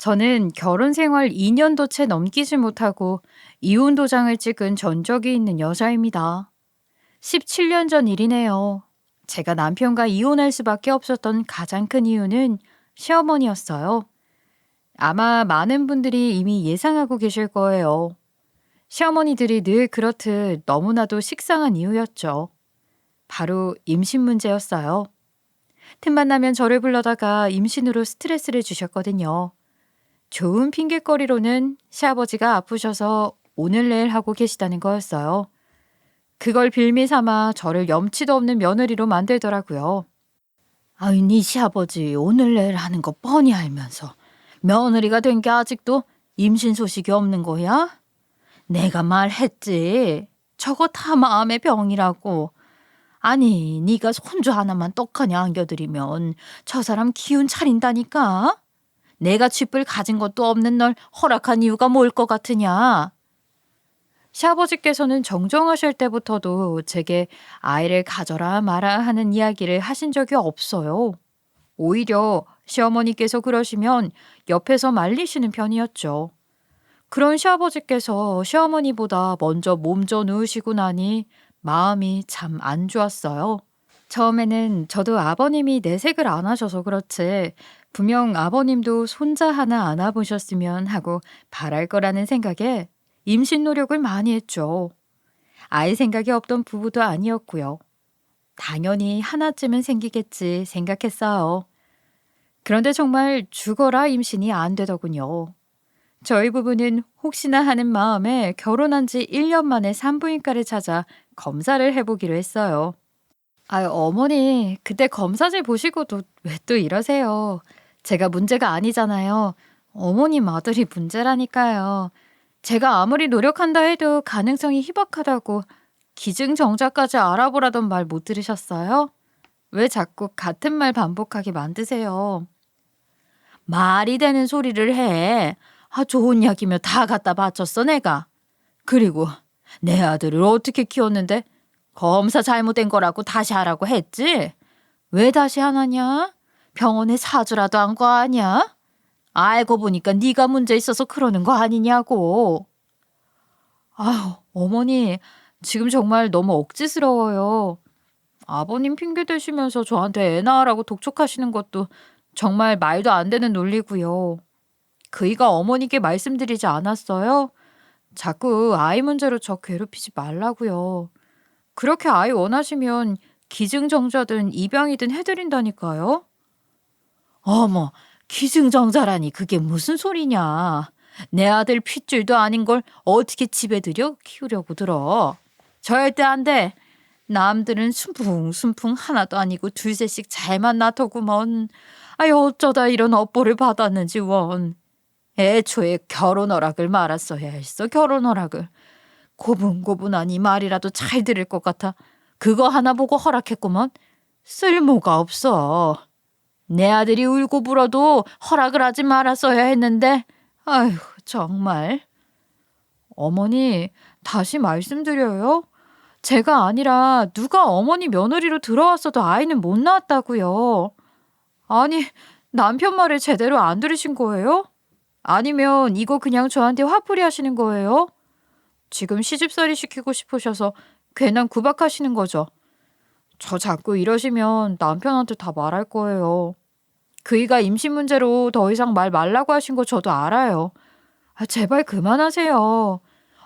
저는 결혼 생활 2년도 채 넘기지 못하고 이혼 도장을 찍은 전적이 있는 여자입니다. 17년 전 일이네요. 제가 남편과 이혼할 수밖에 없었던 가장 큰 이유는 시어머니였어요. 아마 많은 분들이 이미 예상하고 계실 거예요. 시어머니들이 늘 그렇듯 너무나도 식상한 이유였죠. 바로 임신 문제였어요. 틈만 나면 저를 불러다가 임신으로 스트레스를 주셨거든요. 좋은 핑곗거리로는 시아버지가 아프셔서 오늘 내일 하고 계시다는 거였어요. 그걸 빌미 삼아 저를 염치도 없는 며느리로 만들더라고요. 아이, 네 시아버지 오늘 내일 하는 거 뻔히 알면서 며느리가 된 게 아직도 임신 소식이 없는 거야? 내가 말했지. 저거 다 마음의 병이라고. 아니, 네가 손주 하나만 떡하니 안겨드리면 저 사람 기운 차린다니까? 내가 쥐뿔 가진 것도 없는 널 허락한 이유가 뭘 것 같으냐? 시아버지께서는 정정하실 때부터도 제게 아이를 가져라 마라 하는 이야기를 하신 적이 없어요. 오히려 시어머니께서 그러시면 옆에서 말리시는 편이었죠. 그런 시아버지께서 시어머니보다 먼저 몸져 누우시고 나니 마음이 참 안 좋았어요. 처음에는 저도 아버님이 내색을 안 하셔서 그렇지 분명 아버님도 손자 하나 안아보셨으면 하고 바랄 거라는 생각에 임신 노력을 많이 했죠. 아이 생각이 없던 부부도 아니었고요. 당연히 하나쯤은 생기겠지 생각했어요. 그런데 정말 죽어라 임신이 안 되더군요. 저희 부부는 혹시나 하는 마음에 결혼한 지 1년 만에 산부인과를 찾아 검사를 해보기로 했어요. 아유, 어머니, 그때 검사실 보시고도 왜 또 이러세요? 제가 문제가 아니잖아요. 어머님 아들이 문제라니까요. 제가 아무리 노력한다 해도 가능성이 희박하다고 기증정자까지 알아보라던 말 못 들으셨어요? 왜 자꾸 같은 말 반복하게 만드세요? 말이 되는 소리를 해. 좋은 약이면 다 갖다 바쳤어, 내가. 그리고 내 아들을 어떻게 키웠는데 검사 잘못된 거라고 다시 하라고 했지? 왜 다시 안 하냐? 병원에 사주라도 한 거 아니야? 알고 보니까 네가 문제 있어서 그러는 거 아니냐고. 아유, 어머니, 지금 정말 너무 억지스러워요. 아버님 핑계 대시면서 저한테 애 낳으라고 독촉하시는 것도 정말 말도 안 되는 논리고요. 그이가 어머니께 말씀드리지 않았어요? 자꾸 아이 문제로 저 괴롭히지 말라고요. 그렇게 아이 원하시면 기증정자든 입양이든 해드린다니까요. 어머, 기증정자라니 그게 무슨 소리냐. 내 아들 핏줄도 아닌 걸 어떻게 집에 들여 키우려고 들어. 절대 안 돼. 남들은 순풍순풍 하나도 아니고 둘셋씩 잘만 낳더구먼. 아유, 어쩌다 이런 업보를 받았는지 원. 애초에 결혼 허락을 말았어야 했어, 결혼 허락을. 고분고분하니 말이라도 잘 들을 것 같아. 그거 하나 보고 허락했구먼. 쓸모가 없어. 내 아들이 울고 불어도 허락을 하지 말았어야 했는데. 아휴, 정말. 어머니, 다시 말씀드려요. 제가 아니라 누가 어머니 며느리로 들어왔어도 아이는 못 낳았다고요. 아니, 남편 말을 제대로 안 들으신 거예요? 아니면 이거 그냥 저한테 화풀이 하시는 거예요? 지금 시집살이 시키고 싶으셔서 괜한 구박하시는 거죠. 저 자꾸 이러시면 남편한테 다 말할 거예요. 그이가 임신 문제로 더 이상 말 말라고 하신 거 저도 알아요. 제발 그만하세요.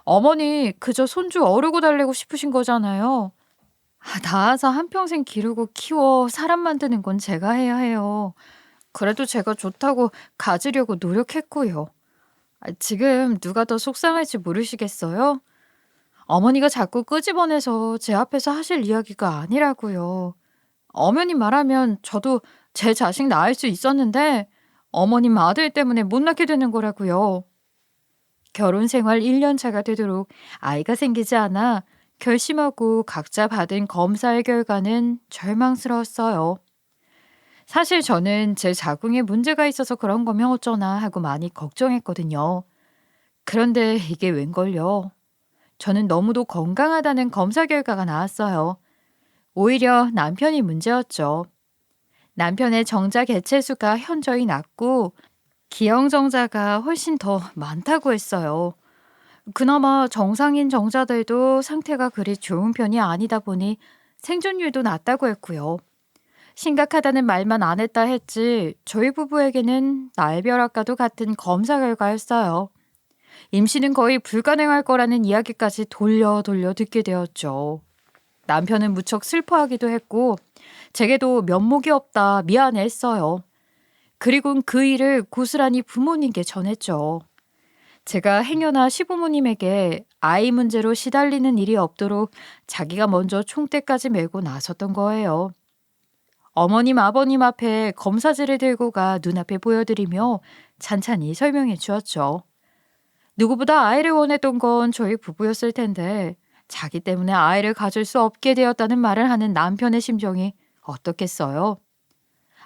어머니 그저 손주 어르고 달래고 싶으신 거잖아요. 낳아서 한평생 기르고 키워 사람 만드는 건 제가 해야 해요. 그래도 제가 좋다고 가지려고 노력했고요. 지금 누가 더 속상할지 모르시겠어요? 어머니가 자꾸 끄집어내서 제 앞에서 하실 이야기가 아니라고요. 어머님 말하면 저도 제 자식 낳을 수 있었는데 어머님 아들 때문에 못 낳게 되는 거라고요. 결혼 생활 1년 차가 되도록 아이가 생기지 않아 결심하고 각자 받은 검사의 결과는 절망스러웠어요. 사실 저는 제 자궁에 문제가 있어서 그런 거면 어쩌나 하고 많이 걱정했거든요. 그런데 이게 웬걸요. 저는 너무도 건강하다는 검사 결과가 나왔어요. 오히려 남편이 문제였죠. 남편의 정자 개체수가 현저히 낮고 기형정자가 훨씬 더 많다고 했어요. 그나마 정상인 정자들도 상태가 그리 좋은 편이 아니다 보니 생존율도 낮다고 했고요. 심각하다는 말만 안 했다 했지 저희 부부에게는 날벼락과도 같은 검사 결과였어요. 임신은 거의 불가능할 거라는 이야기까지 돌려 돌려 듣게 되었죠. 남편은 무척 슬퍼하기도 했고 제게도 면목이 없다 미안했어요. 그리곤 그 일을 고스란히 부모님께 전했죠. 제가 행여나 시부모님에게 아이 문제로 시달리는 일이 없도록 자기가 먼저 총대까지 메고 나섰던 거예요. 어머님, 아버님 앞에 검사지를 들고 가 눈앞에 보여드리며 찬찬히 설명해 주었죠. 누구보다 아이를 원했던 건 저희 부부였을 텐데 자기 때문에 아이를 가질 수 없게 되었다는 말을 하는 남편의 심정이 어떻겠어요?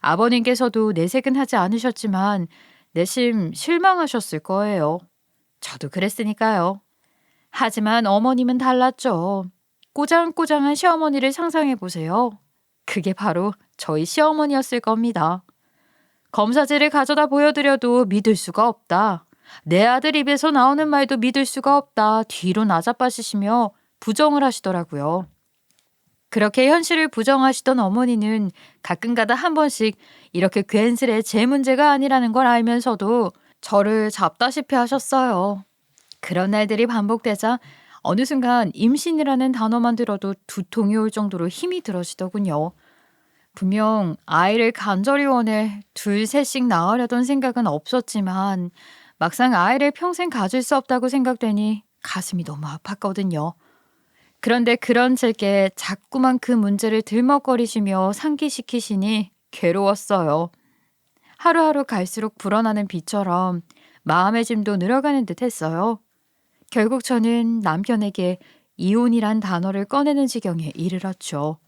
아버님께서도 내색은 하지 않으셨지만 내심 실망하셨을 거예요. 저도 그랬으니까요. 하지만 어머님은 달랐죠. 꼬장꼬장한 시어머니를 상상해 보세요. 그게 바로 저희 시어머니였을 겁니다. 검사지를 가져다 보여드려도 믿을 수가 없다. 내 아들 입에서 나오는 말도 믿을 수가 없다. 뒤로 나자빠지시며 부정을 하시더라고요. 그렇게 현실을 부정하시던 어머니는 가끔가다 한 번씩 이렇게 괜스레 제 문제가 아니라는 걸 알면서도 저를 잡다시피 하셨어요. 그런 날들이 반복되자 어느 순간 임신이라는 단어만 들어도 두통이 올 정도로 힘이 들어지더군요. 분명 아이를 간절히 원해 둘, 셋씩 낳으려던 생각은 없었지만 막상 아이를 평생 가질 수 없다고 생각되니 가슴이 너무 아팠거든요. 그런데 그런 제게 자꾸만 그 문제를 들먹거리시며 상기시키시니 괴로웠어요. 하루하루 갈수록 불어나는 비처럼 마음의 짐도 늘어가는 듯 했어요. 결국 저는 남편에게 이혼이란 단어를 꺼내는 지경에 이르렀죠.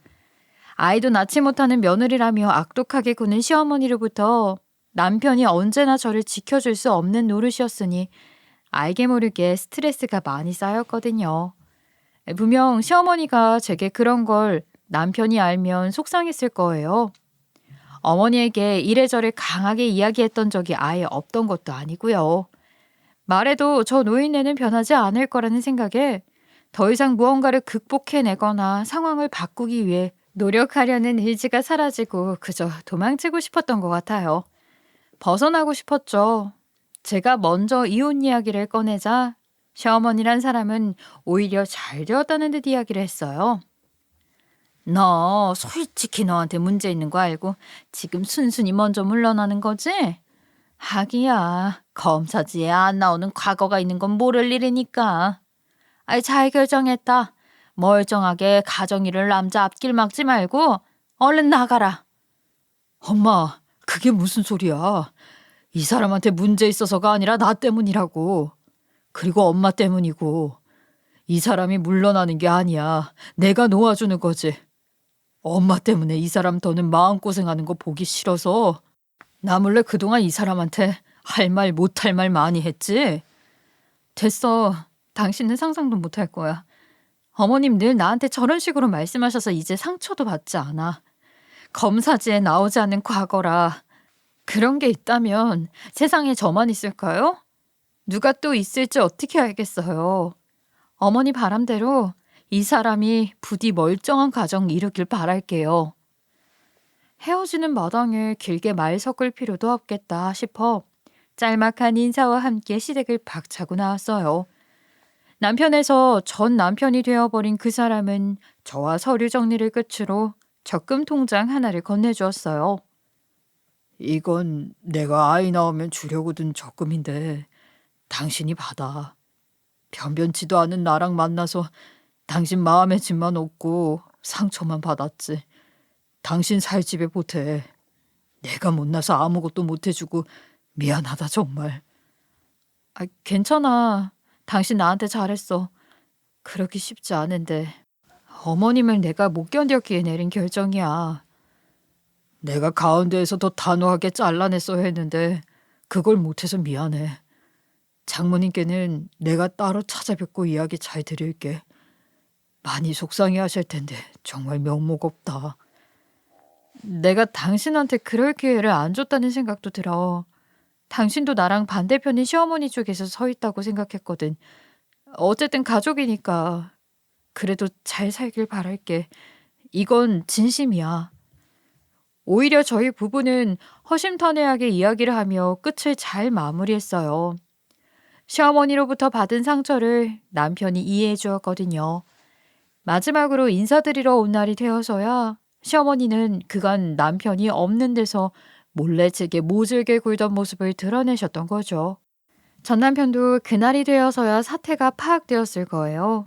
아이도 낳지 못하는 며느리라며 악독하게 구는 시어머니로부터 남편이 언제나 저를 지켜줄 수 없는 노릇이었으니 알게 모르게 스트레스가 많이 쌓였거든요. 분명 시어머니가 제게 그런 걸 남편이 알면 속상했을 거예요. 어머니에게 이래저래 강하게 이야기했던 적이 아예 없던 것도 아니고요. 말해도 저 노인네는 변하지 않을 거라는 생각에 더 이상 무언가를 극복해내거나 상황을 바꾸기 위해 노력하려는 의지가 사라지고 그저 도망치고 싶었던 것 같아요. 벗어나고 싶었죠. 제가 먼저 이혼 이야기를 꺼내자 시어머니란 사람은 오히려 잘 되었다는 듯 이야기를 했어요. 너 솔직히 너한테 문제 있는 거 알고 지금 순순히 먼저 물러나는 거지? 하기야 검사지에 안 나오는 과거가 있는 건 모를 일이니까. 아이 잘 결정했다. 멀쩡하게 가정일을 남자 앞길 막지 말고 얼른 나가라. 엄마, 그게 무슨 소리야. 이 사람한테 문제 있어서가 아니라 나 때문이라고. 그리고 엄마 때문이고. 이 사람이 물러나는 게 아니야. 내가 놓아주는 거지. 엄마 때문에 이 사람 더는 마음고생하는 거 보기 싫어서 나 몰래 그동안 이 사람한테 할 말 못할 말 많이 했지? 됐어. 당신은 상상도 못할 거야. 어머님 늘 나한테 저런 식으로 말씀하셔서 이제 상처도 받지 않아. 검사지에 나오지 않는 과거라. 그런 게 있다면 세상에 저만 있을까요? 누가 또 있을지 어떻게 알겠어요. 어머니 바람대로 이 사람이 부디 멀쩡한 가정 이루길 바랄게요. 헤어지는 마당에 길게 말 섞을 필요도 없겠다 싶어 짤막한 인사와 함께 시댁을 박차고 나왔어요. 남편에서 전 남편이 되어버린 그 사람은 저와 서류 정리를 끝으로 적금 통장 하나를 건네주었어요. 이건 내가 아이 낳으면 주려고 든 적금인데 당신이 받아. 변변치도 않은 나랑 만나서 당신 마음의 짐만 얻고 상처만 받았지. 당신 살 집에 보태. 내가 못나서 아무것도 못해주고 미안하다 정말. 괜찮아. 당신 나한테 잘했어. 그러기 쉽지 않은데 어머님을 내가 못 견뎠기에 내린 결정이야. 내가 가운데에서 더 단호하게 잘라냈어야 했는데 그걸 못해서 미안해. 장모님께는 내가 따로 찾아뵙고 이야기 잘 드릴게. 많이 속상해 하실 텐데 정말 면목 없다. 내가 당신한테 그럴 기회를 안 줬다는 생각도 들어. 당신도 나랑 반대편인 시어머니 쪽에서 서 있다고 생각했거든. 어쨌든 가족이니까. 그래도 잘 살길 바랄게. 이건 진심이야. 오히려 저희 부부는 허심탄회하게 이야기를 하며 끝을 잘 마무리했어요. 시어머니로부터 받은 상처를 남편이 이해해 주었거든요. 마지막으로 인사드리러 온 날이 되어서야 시어머니는 그간 남편이 없는 데서 몰래 제게 모질게 굴던 모습을 드러내셨던 거죠. 전 남편도 그날이 되어서야 사태가 파악되었을 거예요.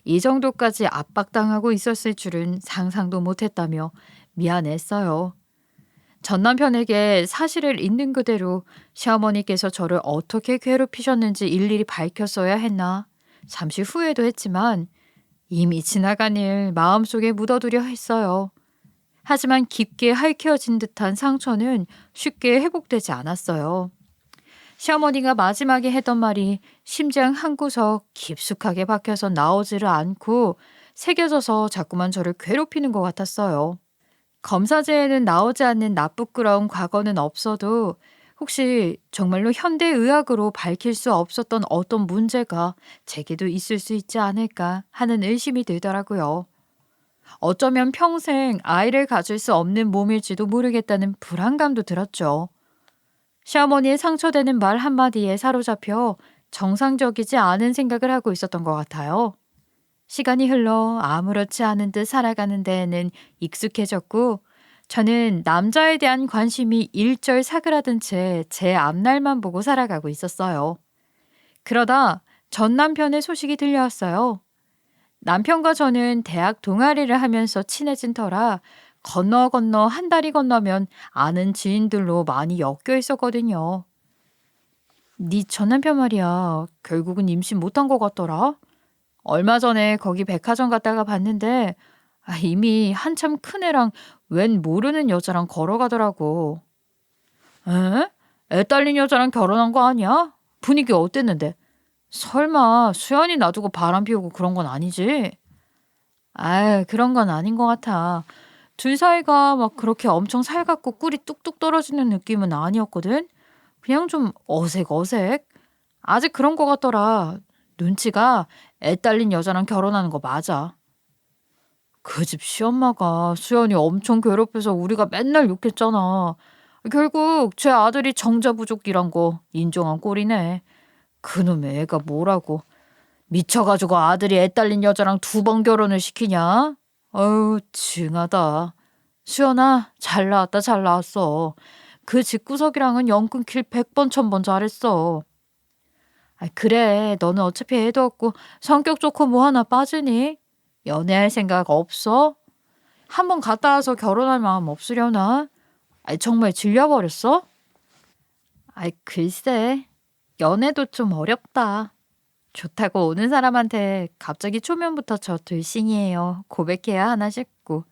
이 정도까지 압박당하고 있었을 줄은 상상도 못했다며 미안했어요. 전 남편에게 사실을 있는 그대로 시어머니께서 저를 어떻게 괴롭히셨는지 일일이 밝혔어야 했나 잠시 후회도 했지만 이미 지나간 일 마음속에 묻어두려 했어요. 하지만 깊게 핥혀진 듯한 상처는 쉽게 회복되지 않았어요. 시어머니가 마지막에 했던 말이 심장 한구석 깊숙하게 박혀서 나오지를 않고 새겨져서 자꾸만 저를 괴롭히는 것 같았어요. 검사제에는 나오지 않는 나쁘끄러운 과거는 없어도 혹시 정말로 현대의학으로 밝힐 수 없었던 어떤 문제가 제게도 있을 수 있지 않을까 하는 의심이 들더라고요. 어쩌면 평생 아이를 가질 수 없는 몸일지도 모르겠다는 불안감도 들었죠. 시어머니의 상처되는 말 한마디에 사로잡혀 정상적이지 않은 생각을 하고 있었던 것 같아요. 시간이 흘러 아무렇지 않은 듯 살아가는 데에는 익숙해졌고 저는 남자에 대한 관심이 일절 사그라든 채 제 앞날만 보고 살아가고 있었어요. 그러다 전 남편의 소식이 들려왔어요. 남편과 저는 대학 동아리를 하면서 친해진 터라 건너 건너 한 달이 건너면 아는 지인들로 많이 엮여 있었거든요. 네 전 남편 말이야. 결국은 임신 못한 것 같더라. 얼마 전에 거기 백화점 갔다가 봤는데 이미 한참 큰 애랑 웬 모르는 여자랑 걸어가더라고. 에? 애 딸린 여자랑 결혼한 거 아니야? 분위기 어땠는데? 설마 수연이 놔두고 바람 피우고 그런 건 아니지? 그런 건 아닌 것 같아. 둘 사이가 막 그렇게 엄청 살갑고 꿀이 뚝뚝 떨어지는 느낌은 아니었거든? 그냥 좀 어색. 아직 그런 것 같더라. 눈치가 애 딸린 여자랑 결혼하는 거 맞아. 그 집 시엄마가 수연이 엄청 괴롭혀서 우리가 맨날 욕했잖아. 결국 제 아들이 정자부족이란 거 인정한 꼴이네. 그놈의 애가 뭐라고. 미쳐가지고 아들이 애 딸린 여자랑 2번 결혼을 시키냐? 어휴, 징하다. 수연아, 잘 나왔다, 잘 나왔어. 그 집구석이랑은 연 끊길 100번, 1000번 잘했어. 그래, 너는 어차피 애도 없고 성격 좋고 뭐 하나 빠지니? 연애할 생각 없어? 한번 갔다 와서 결혼할 마음 없으려나? 정말 질려버렸어? 글쎄, 연애도 좀 어렵다. 좋다고 오는 사람한테 갑자기 초면부터 저 돌싱이에요. 고백해야 하나 싶고.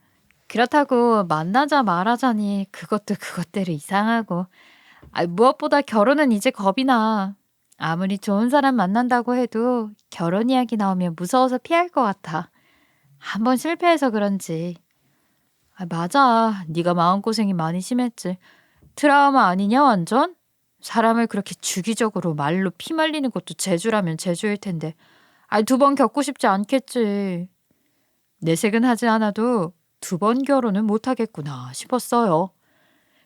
그렇다고 만나자 말하자니 그것도 그것대로 이상하고. 무엇보다 결혼은 이제 겁이 나. 아무리 좋은 사람 만난다고 해도 결혼 이야기 나오면 무서워서 피할 것 같아. 한번 실패해서 그런지. 맞아. 네가 마음고생이 많이 심했지. 트라우마 아니냐 완전? 사람을 그렇게 주기적으로 말로 피말리는 것도 재주라면 재주일 텐데. 2번 겪고 싶지 않겠지. 내색은 하지 않아도 2번 결혼은 못하겠구나 싶었어요.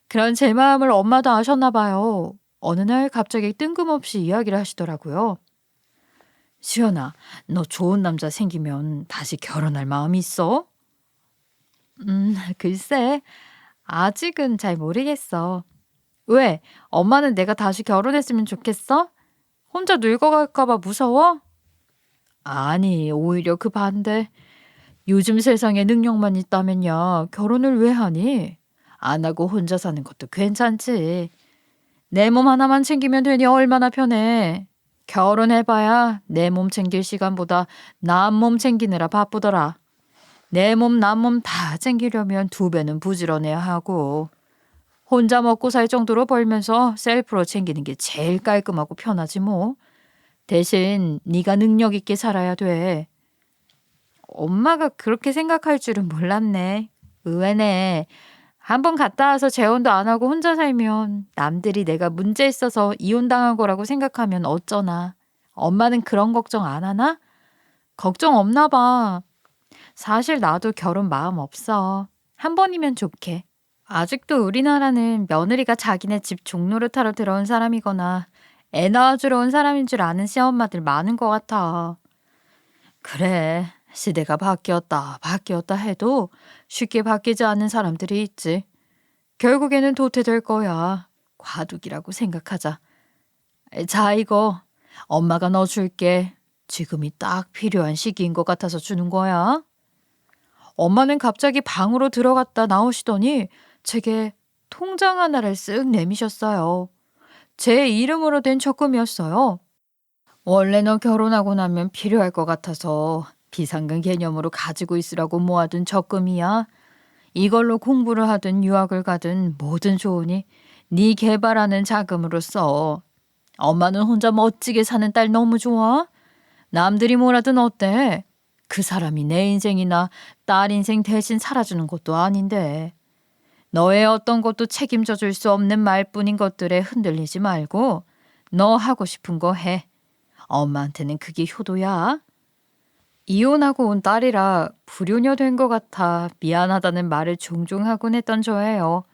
그런 제 마음을 엄마도 아셨나 봐요. 어느 날 갑자기 뜬금없이 이야기를 하시더라고요. 수연아, 너 좋은 남자 생기면 다시 결혼할 마음 있어? 글쎄, 아직은 잘 모르겠어. 왜? 엄마는 내가 다시 결혼했으면 좋겠어? 혼자 늙어갈까봐 무서워? 아니, 오히려 그 반대. 요즘 세상에 능력만 있다면야 결혼을 왜 하니? 안 하고 혼자 사는 것도 괜찮지. 내 몸 하나만 챙기면 되니 얼마나 편해. 결혼해봐야 내 몸 챙길 시간보다 남 몸 챙기느라 바쁘더라. 내 몸, 남 몸 다 챙기려면 2배는 부지런해야 하고. 혼자 먹고 살 정도로 벌면서 셀프로 챙기는 게 제일 깔끔하고 편하지 뭐. 대신 네가 능력 있게 살아야 돼. 엄마가 그렇게 생각할 줄은 몰랐네. 의외네. 한 번 갔다 와서 재혼도 안 하고 혼자 살면 남들이 내가 문제 있어서 이혼당한 거라고 생각하면 어쩌나. 엄마는 그런 걱정 안 하나? 걱정 없나 봐. 사실 나도 결혼 마음 없어. 한 번이면 좋게. 아직도 우리나라는 며느리가 자기네 집 종노릇하러 들어온 사람이거나 애 낳아주러 온 사람인 줄 아는 시엄마들 많은 것 같아. 그래, 시대가 바뀌었다 해도 쉽게 바뀌지 않는 사람들이 있지. 결국에는 도태될 거야. 과도기라고 생각하자. 자, 이거 엄마가 너 줄게. 지금이 딱 필요한 시기인 것 같아서 주는 거야. 엄마는 갑자기 방으로 들어갔다 나오시더니 제게 통장 하나를 쓱 내미셨어요. 제 이름으로 된 적금이었어요. 원래 너 결혼하고 나면 필요할 것 같아서 비상금 개념으로 가지고 있으라고 모아둔 적금이야. 이걸로 공부를 하든 유학을 가든 뭐든 좋으니 네 개발하는 자금으로 써. 엄마는 혼자 멋지게 사는 딸 너무 좋아? 남들이 뭐라든 어때? 그 사람이 내 인생이나 딸 인생 대신 살아주는 것도 아닌데. 너의 어떤 것도 책임져 줄 수 없는 말뿐인 것들에 흔들리지 말고 너 하고 싶은 거 해. 엄마한테는 그게 효도야. 이혼하고 온 딸이라 불효녀 된 것 같아 미안하다는 말을 종종 하곤 했던 저예요.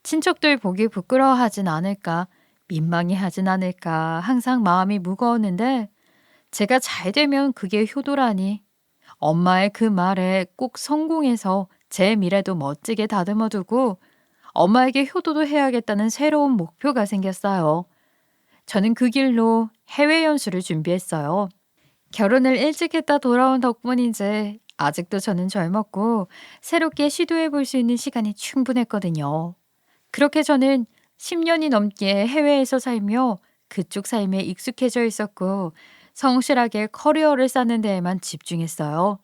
친척들 보기 부끄러워하진 않을까, 민망해 하진 않을까 항상 마음이 무거웠는데 제가 잘 되면 그게 효도라니. 엄마의 그 말에 꼭 성공해서 제 미래도 멋지게 다듬어 두고 엄마에게 효도도 해야겠다는 새로운 목표가 생겼어요. 저는 그 길로 해외 연수를 준비했어요. 결혼을 일찍 했다 돌아온 덕분인지 아직도 저는 젊었고 새롭게 시도해 볼 수 있는 시간이 충분했거든요. 그렇게 저는 10년이 넘게 해외에서 살며 그쪽 삶에 익숙해져 있었고 성실하게 커리어를 쌓는 데에만 집중했어요.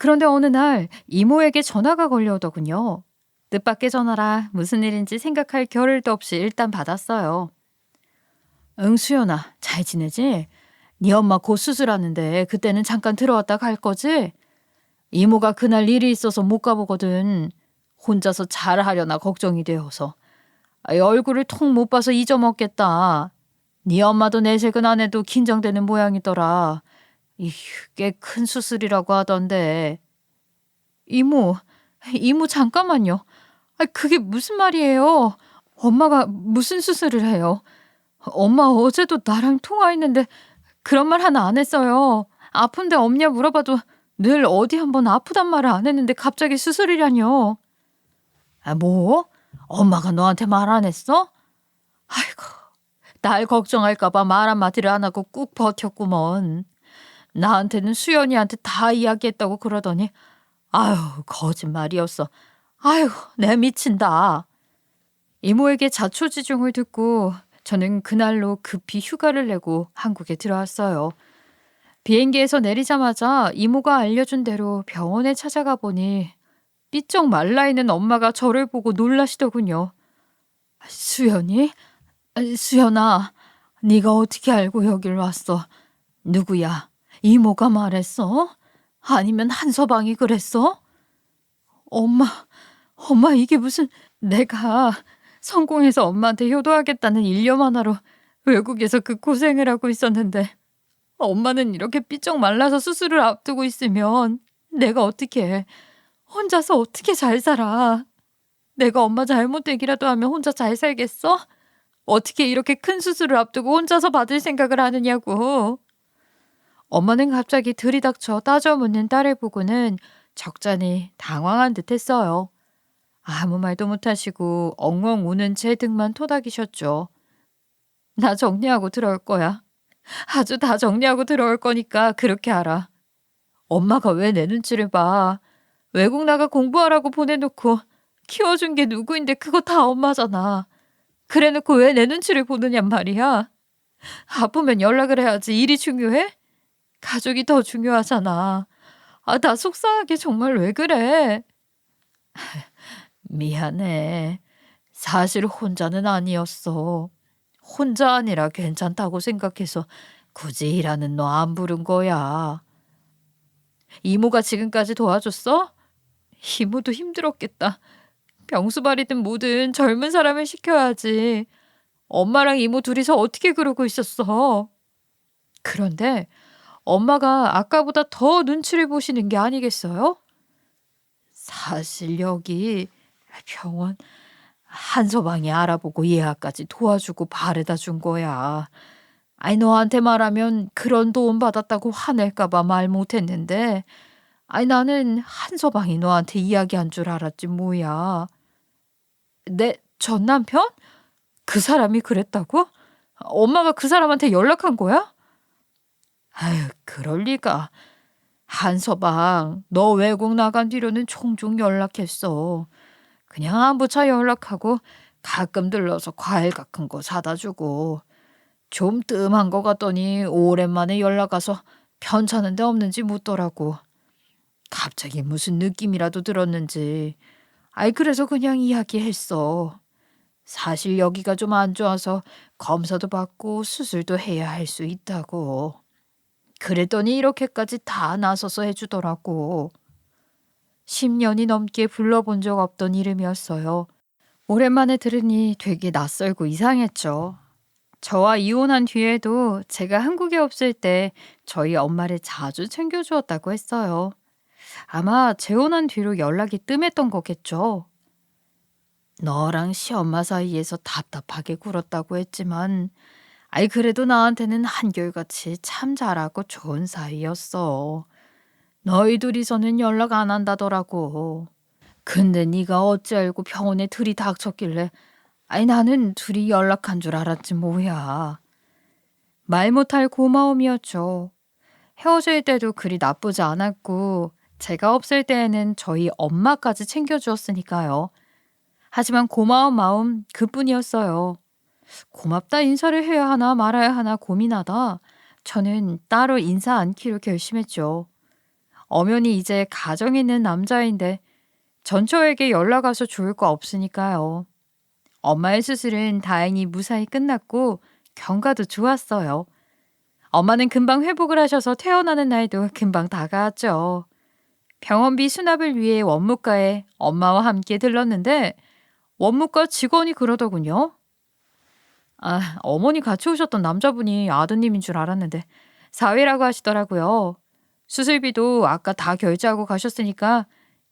그런데 어느 날 이모에게 전화가 걸려오더군요. 뜻밖의 전화라 무슨 일인지 생각할 겨를도 없이 일단 받았어요. 응, 수연아, 잘 지내지? 네 엄마 곧 수술하는데 그때는 잠깐 들어왔다 갈 거지? 이모가 그날 일이 있어서 못 가보거든. 혼자서 잘하려나 걱정이 되어서. 얼굴을 통 못 봐서 잊어먹겠다. 네 엄마도 내색은 안 해도 긴장되는 모양이더라. 꽤 큰 수술이라고 하던데. 이모, 이모 잠깐만요. 그게 무슨 말이에요? 엄마가 무슨 수술을 해요? 엄마 어제도 나랑 통화했는데 그런 말 하나 안 했어요. 아픈데 없냐 물어봐도 늘 어디 한번 아프단 말을 안 했는데 갑자기 수술이라뇨. 뭐? 엄마가 너한테 말 안 했어? 아이고, 날 걱정할까봐 말 한마디를 안 하고 꾹 버텼구먼. 나한테는 수연이한테 다 이야기했다고 그러더니 아유, 거짓말이었어. 아유, 내 미친다. 이모에게 자초지종을 듣고 저는 그날로 급히 휴가를 내고 한국에 들어왔어요. 비행기에서 내리자마자 이모가 알려준 대로 병원에 찾아가 보니 삐쩍 말라있는 엄마가 저를 보고 놀라시더군요. 수연이? 수연아, 네가 어떻게 알고 여길 왔어? 누구야? 이모가 말했어? 아니면 한서방이 그랬어? 엄마, 엄마 이게 무슨... 내가 성공해서 엄마한테 효도하겠다는 일념 하나로 외국에서 그 고생을 하고 있었는데 엄마는 이렇게 삐쩍 말라서 수술을 앞두고 있으면 내가 어떻게 해? 혼자서 어떻게 잘 살아? 내가 엄마 잘못되기라도 하면 혼자 잘 살겠어? 어떻게 이렇게 큰 수술을 앞두고 혼자서 받을 생각을 하느냐고. 엄마는 갑자기 들이닥쳐 따져 묻는 딸을 보고는 적잖이 당황한 듯 했어요. 아무 말도 못하시고 엉엉 우는 제 등만 토닥이셨죠. 나 정리하고 들어올 거야. 아주 다 정리하고 들어올 거니까 그렇게 알아. 엄마가 왜 내 눈치를 봐. 외국 나가 공부하라고 보내놓고 키워준 게 누구인데 그거 다 엄마잖아. 그래놓고 왜 내 눈치를 보느냔 말이야. 아프면 연락을 해야지. 일이 중요해? 가족이 더 중요하잖아. 나 속상하게 정말 왜 그래? 미안해. 사실 혼자는 아니었어. 혼자 아니라 괜찮다고 생각해서 굳이 일하는 너 안 부른 거야. 이모가 지금까지 도와줬어? 이모도 힘들었겠다. 병수발이든 뭐든 젊은 사람을 시켜야지. 엄마랑 이모 둘이서 어떻게 그러고 있었어. 그런데 엄마가 아까보다 더 눈치를 보시는 게 아니겠어요? 사실 여기 병원 한서방이 알아보고 예약까지 도와주고 바래다 준 거야. 아이, 너한테 말하면 그런 도움 받았다고 화낼까 봐 말 못했는데, 아이, 나는 한서방이 너한테 이야기한 줄 알았지 뭐야. 내 전 남편? 그 사람이 그랬다고? 엄마가 그 사람한테 연락한 거야? 아유, 그럴 리가. 한서방, 너 외국 나간 뒤로는 종종 연락했어. 그냥 안부차 연락하고 가끔 들러서 과일 같은 거 사다 주고. 좀 뜸한 거 같더니 오랜만에 연락 와서 편찮은 데 없는지 묻더라고. 갑자기 무슨 느낌이라도 들었는지. 아이, 그래서 그냥 이야기했어. 사실 여기가 좀 안 좋아서 검사도 받고 수술도 해야 할 수 있다고. 그랬더니 이렇게까지 다 나서서 해주더라고. 10년이 넘게 불러본 적 없던 이름이었어요. 오랜만에 들으니 되게 낯설고 이상했죠. 저와 이혼한 뒤에도 제가 한국에 없을 때 저희 엄마를 자주 챙겨주었다고 했어요. 아마 재혼한 뒤로 연락이 뜸했던 거겠죠. 너랑 시엄마 사이에서 답답하게 굴었다고 했지만, 아이, 그래도 나한테는 한결같이 참 잘하고 좋은 사이였어. 너희 둘이서는 연락 안 한다더라고. 근데 네가 어찌 알고 병원에 둘이 닥쳤길래, 아이, 나는 둘이 연락한 줄 알았지 뭐야. 말 못할 고마움이었죠. 헤어질 때도 그리 나쁘지 않았고, 제가 없을 때에는 저희 엄마까지 챙겨주었으니까요. 하지만 고마운 마음 그뿐이었어요. 고맙다 인사를 해야 하나 말아야 하나 고민하다 저는 따로 인사 않기로 결심했죠. 엄연히 이제 가정 있는 남자인데 전처에게 연락 와서 좋을 거 없으니까요. 엄마의 수술은 다행히 무사히 끝났고 경과도 좋았어요. 엄마는 금방 회복을 하셔서 퇴원하는 날도 금방 다가왔죠. 병원비 수납을 위해 원무과에 엄마와 함께 들렀는데 원무과 직원이 그러더군요. 아, 어머니 같이 오셨던 남자분이 아드님인 줄 알았는데 사위라고 하시더라고요. 수술비도 아까 다 결제하고 가셨으니까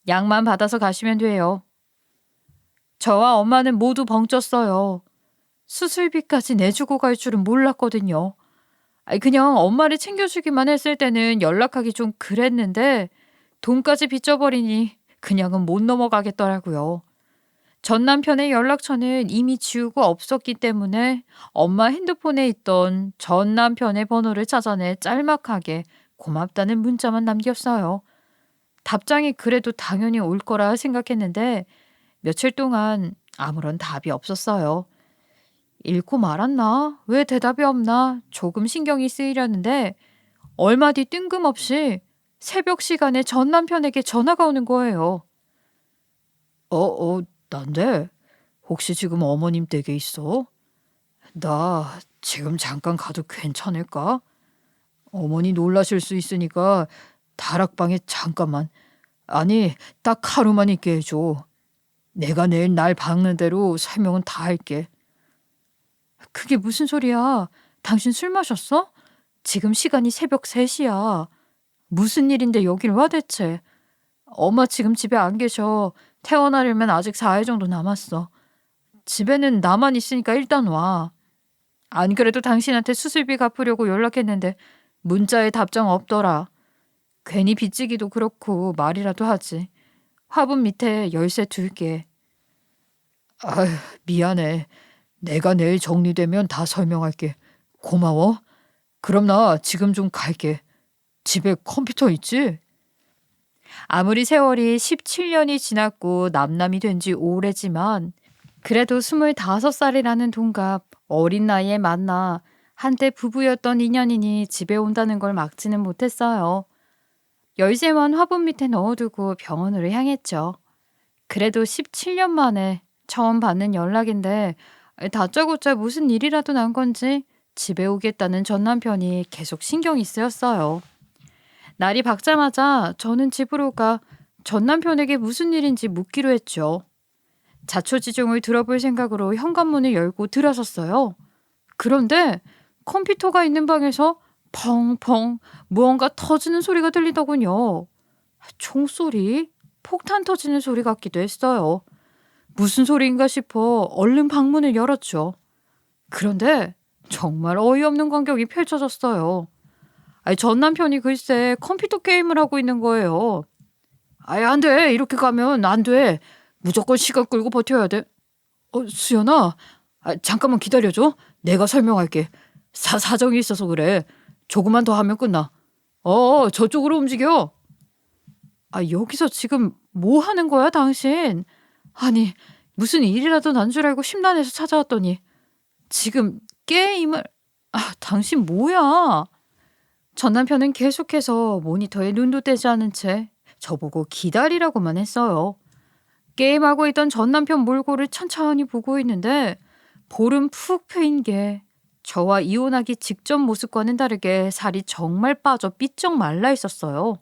약만 받아서 가시면 돼요. 저와 엄마는 모두 벙쪘어요. 수술비까지 내주고 갈 줄은 몰랐거든요. 아니, 그냥 엄마를 챙겨주기만 했을 때는 연락하기 좀 그랬는데 돈까지 빚져버리니 그냥은 못 넘어가겠더라고요. 전 남편의 연락처는 이미 지우고 없었기 때문에 엄마 핸드폰에 있던 전 남편의 번호를 찾아내 짤막하게 고맙다는 문자만 남겼어요. 답장이 그래도 당연히 올 거라 생각했는데 며칠 동안 아무런 답이 없었어요. 읽고 말았나? 왜 대답이 없나? 조금 신경이 쓰이려는데 얼마 뒤 뜬금없이 새벽 시간에 전 남편에게 전화가 오는 거예요. 난데 혹시 지금 어머님 댁에 있어? 나 지금 잠깐 가도 괜찮을까? 어머니 놀라실 수 있으니까 다락방에 잠깐만. 아니, 딱 하루만 있게 해줘. 내가 내일 날 박는 대로 설명은 다 할게. 그게 무슨 소리야? 당신 술 마셨어? 지금 시간이 새벽 3시야. 무슨 일인데 여길 와 대체? 엄마 지금 집에 안 계셔. 퇴원하려면 아직 4일 정도 남았어. 집에는 나만 있으니까 일단 와. 안 그래도 당신한테 수술비 갚으려고 연락했는데 문자에 답장 없더라. 괜히 빚지기도 그렇고 말이라도 하지. 화분 밑에 열쇠 둘게. 아휴, 미안해. 내가 내일 정리되면 다 설명할게. 고마워. 그럼 나 지금 좀 갈게. 집에 컴퓨터 있지? 아무리 세월이 17년이 지났고 남남이 된 지 오래지만 그래도 25살이라는 동갑 어린 나이에 만나 한때 부부였던 인연이니 집에 온다는 걸 막지는 못했어요. 열쇠만 화분 밑에 넣어두고 병원으로 향했죠. 그래도 17년 만에 처음 받는 연락인데 다짜고짜 무슨 일이라도 난 건지 집에 오겠다는 전 남편이 계속 신경이 쓰였어요. 날이 밝자마자 저는 집으로 가 전 남편에게 무슨 일인지 묻기로 했죠. 자초지종을 들어볼 생각으로 현관문을 열고 들어섰어요. 그런데 컴퓨터가 있는 방에서 펑펑 무언가 터지는 소리가 들리더군요. 총소리? 폭탄 터지는 소리 같기도 했어요. 무슨 소리인가 싶어 얼른 방문을 열었죠. 그런데 정말 어이없는 광경이 펼쳐졌어요. 전 남편이 글쎄 컴퓨터 게임을 하고 있는 거예요. 안 돼. 이렇게 가면 안 돼. 무조건 시간 끌고 버텨야 돼. 수연아, 잠깐만 기다려줘. 내가 설명할게. 사정이 있어서 그래. 조금만 더 하면 끝나. 저쪽으로 움직여. 여기서 지금 뭐 하는 거야, 당신? 아니, 무슨 일이라도 난 줄 알고 심란해서 찾아왔더니 지금 게임을... 당신 뭐야? 전 남편은 계속해서 모니터에 눈도 떼지 않은 채 저보고 기다리라고만 했어요. 게임하고 있던 전 남편 몰골을 천천히 보고 있는데 볼은 푹 패인 게 저와 이혼하기 직전 모습과는 다르게 살이 정말 빠져 삐쩍 말라 있었어요.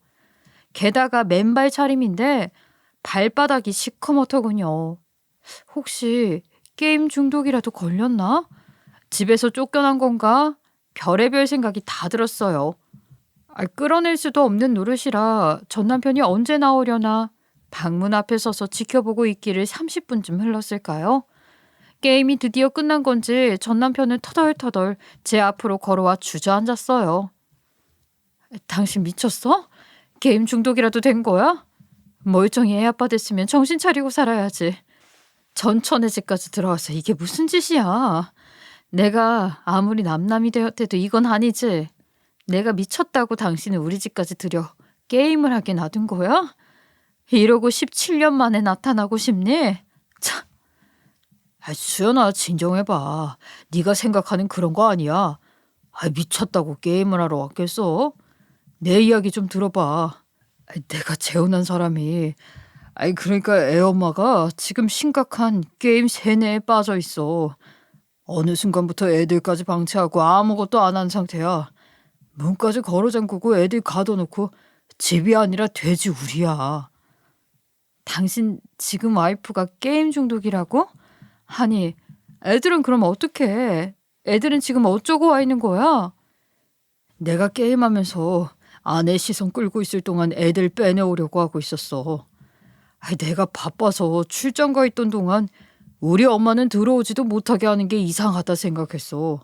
게다가 맨발 차림인데 발바닥이 시커멓더군요. 혹시 게임 중독이라도 걸렸나? 집에서 쫓겨난 건가? 별의별 생각이 다 들었어요. 끌어낼 수도 없는 노릇이라 전 남편이 언제 나오려나 방문 앞에 서서 지켜보고 있기를 30분쯤 흘렀을까요? 게임이 드디어 끝난 건지 전 남편은 터덜터덜 제 앞으로 걸어와 주저앉았어요. 당신 미쳤어? 게임 중독이라도 된 거야? 멀쩡히 애 아빠 됐으면 정신 차리고 살아야지. 전천의 집까지 들어와서 이게 무슨 짓이야? 내가 아무리 남남이 되었대도 이건 아니지. 내가 미쳤다고 당신을 우리 집까지 들여 게임을 하게 놔둔 거야? 이러고 17년 만에 나타나고 싶니? 참. 수연아, 진정해봐. 네가 생각하는 그런 거 아니야. 미쳤다고 게임을 하러 왔겠어? 내 이야기 좀 들어봐. 내가 재혼한 사람이 그러니까 애 엄마가 지금 심각한 게임 세뇌에 빠져 있어. 어느 순간부터 애들까지 방치하고 아무것도 안 한 상태야. 문까지 걸어 잠그고 애들 가둬놓고 집이 아니라 돼지 우리야. 당신 지금 와이프가 게임 중독이라고? 아니, 애들은 그럼 어떡해? 애들은 지금 어쩌고 와 있는 거야? 내가 게임하면서 아내 시선 끌고 있을 동안 애들 빼내오려고 하고 있었어. 내가 바빠서 출장 가 있던 동안 우리 엄마는 들어오지도 못하게 하는 게 이상하다 생각했어.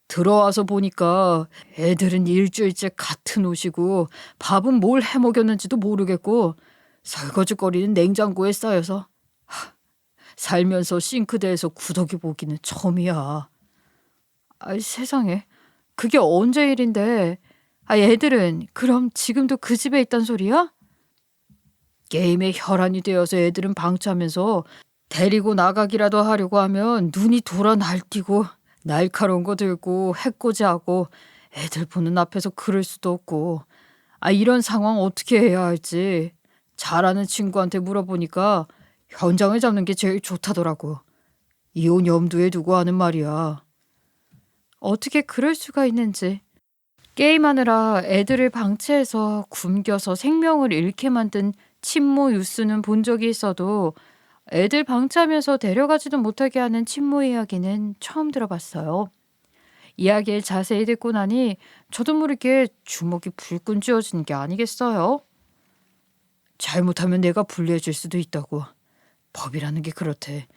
들어와서 보니까 애들은 일주일째 같은 옷이고 밥은 뭘 해먹였는지도 모르겠고 설거지거리는 냉장고에 쌓여서 살면서 싱크대에서 구더기 보기는 처음이야. 세상에, 그게 언제 일인데? 애들은 그럼 지금도 그 집에 있단 소리야? 게임에 혈안이 되어서 애들은 방치하면서 데리고 나가기라도 하려고 하면 눈이 돌아 날뛰고 날카로운 거 들고 해코지하고 애들 보는 앞에서 그럴 수도 없고 이런 상황 어떻게 해야 할지 잘 아는 친구한테 물어보니까 현장을 잡는 게 제일 좋다더라고. 이혼 염두에 두고 하는 말이야. 어떻게 그럴 수가 있는지. 게임하느라 애들을 방치해서 굶겨서 생명을 잃게 만든 친모 뉴스는 본 적이 있어도 애들 방치하면서 데려가지도 못하게 하는 친모 이야기는 처음 들어봤어요. 이야기를 자세히 듣고 나니 저도 모르게 주먹이 불끈 쥐어진 게 아니겠어요? 잘못하면 내가 불리해질 수도 있다고. 법이라는 게 그렇대.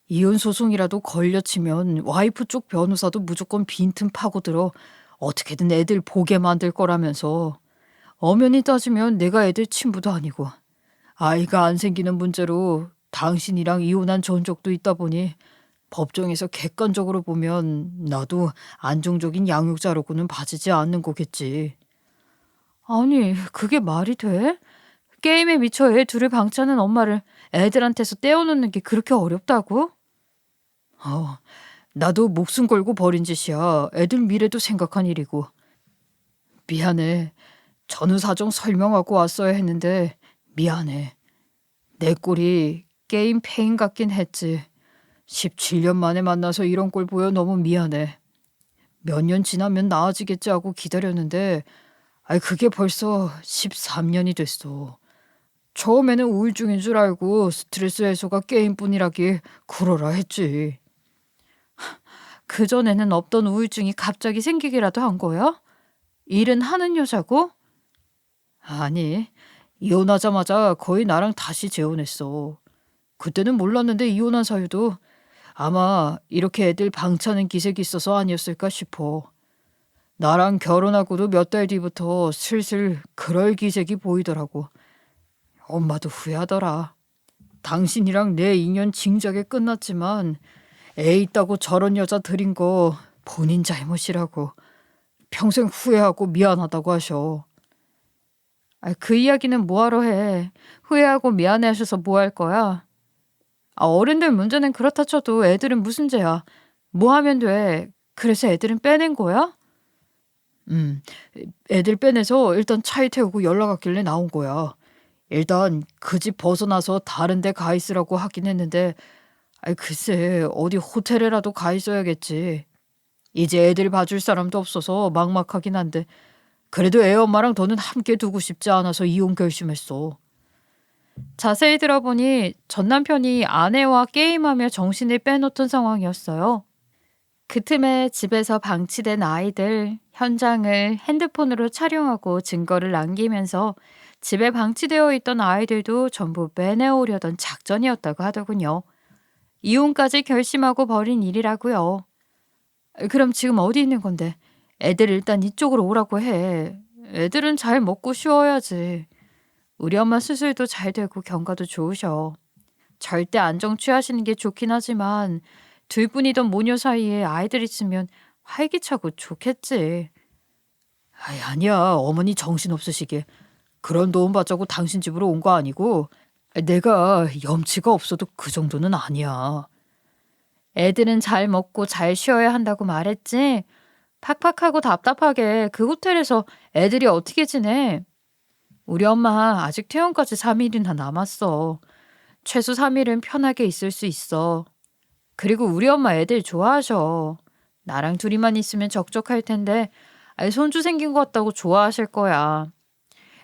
이혼 소송이라도 걸려치면 와이프 쪽 변호사도 무조건 빈틈 파고들어 어떻게든 애들 보게 만들 거라면서. 엄연히 따지면 내가 애들 친부도 아니고 아이가 안 생기는 문제로 당신이랑 이혼한 전적도 있다 보니 법정에서 객관적으로 보면 나도 안정적인 양육자로고는 봐지지 않는 거겠지. 아니, 그게 말이 돼? 게임에 미쳐 애 둘을 방치하는 엄마를 애들한테서 떼어놓는 게 그렇게 어렵다고? 나도 목숨 걸고 벌인 짓이야. 애들 미래도 생각한 일이고. 미안해. 전후 사정 설명하고 왔어야 했는데 미안해. 내 꼴이 게임 패인 같긴 했지. 17년 만에 만나서 이런 꼴 보여 너무 미안해. 몇 년 지나면 나아지겠지 하고 기다렸는데 그게 벌써 13년이 됐어. 처음에는 우울증인 줄 알고 스트레스 해소가 게임뿐이라길 그러라 했지. 그전에는 없던 우울증이 갑자기 생기기라도 한 거야? 일은 하는 여자고? 아니, 이혼하자마자 거의 나랑 다시 재혼했어. 그때는 몰랐는데 이혼한 사유도 아마 이렇게 애들 방치하는 기색이 있어서 아니었을까 싶어. 나랑 결혼하고도 몇 달 뒤부터 슬슬 그럴 기색이 보이더라고. 엄마도 후회하더라. 당신이랑 내 인연 진작에 끝났지만 애 있다고 저런 여자 들인 거 본인 잘못이라고 평생 후회하고 미안하다고 하셔. 그 이야기는 뭐하러 해. 후회하고 미안해하셔서 뭐 할 거야. 어른들 문제는 그렇다 쳐도 애들은 무슨 죄야. 뭐 하면 돼. 그래서 애들은 빼낸 거야? 음, 애들 빼내서 일단 차에 태우고 연락 왔길래 나온 거야. 일단 그 집 벗어나서 다른 데 가 있으라고 하긴 했는데 글쎄 어디 호텔에라도 가 있어야겠지. 이제 애들 봐줄 사람도 없어서 막막하긴 한데 그래도 애 엄마랑 더는 함께 두고 싶지 않아서 이혼 결심했어. 자세히 들어보니 전 남편이 아내와 게임하며 정신을 빼놓던 상황이었어요. 그 틈에 집에서 방치된 아이들 현장을 핸드폰으로 촬영하고 증거를 남기면서 집에 방치되어 있던 아이들도 전부 빼내오려던 작전이었다고 하더군요. 이혼까지 결심하고 벌인 일이라고요. 그럼 지금 어디 있는 건데? 애들 일단 이쪽으로 오라고 해. 애들은 잘 먹고 쉬어야지. 우리 엄마 수술도 잘 되고 경과도 좋으셔. 절대 안정 취하시는 게 좋긴 하지만 둘 뿐이던 모녀 사이에 아이들 있으면 활기차고 좋겠지. 아니야. 어머니 정신 없으시게. 그런 도움 받자고 당신 집으로 온 거 아니고 내가 염치가 없어도 그 정도는 아니야. 애들은 잘 먹고 잘 쉬어야 한다고 말했지. 팍팍하고 답답하게 그 호텔에서 애들이 어떻게 지내? 우리 엄마 아직 퇴원까지 3일이나 남았어. 최소 3일은 편하게 있을 수 있어. 그리고 우리 엄마 애들 좋아하셔. 나랑 둘이만 있으면 적적할 텐데 손주 생긴 것 같다고 좋아하실 거야.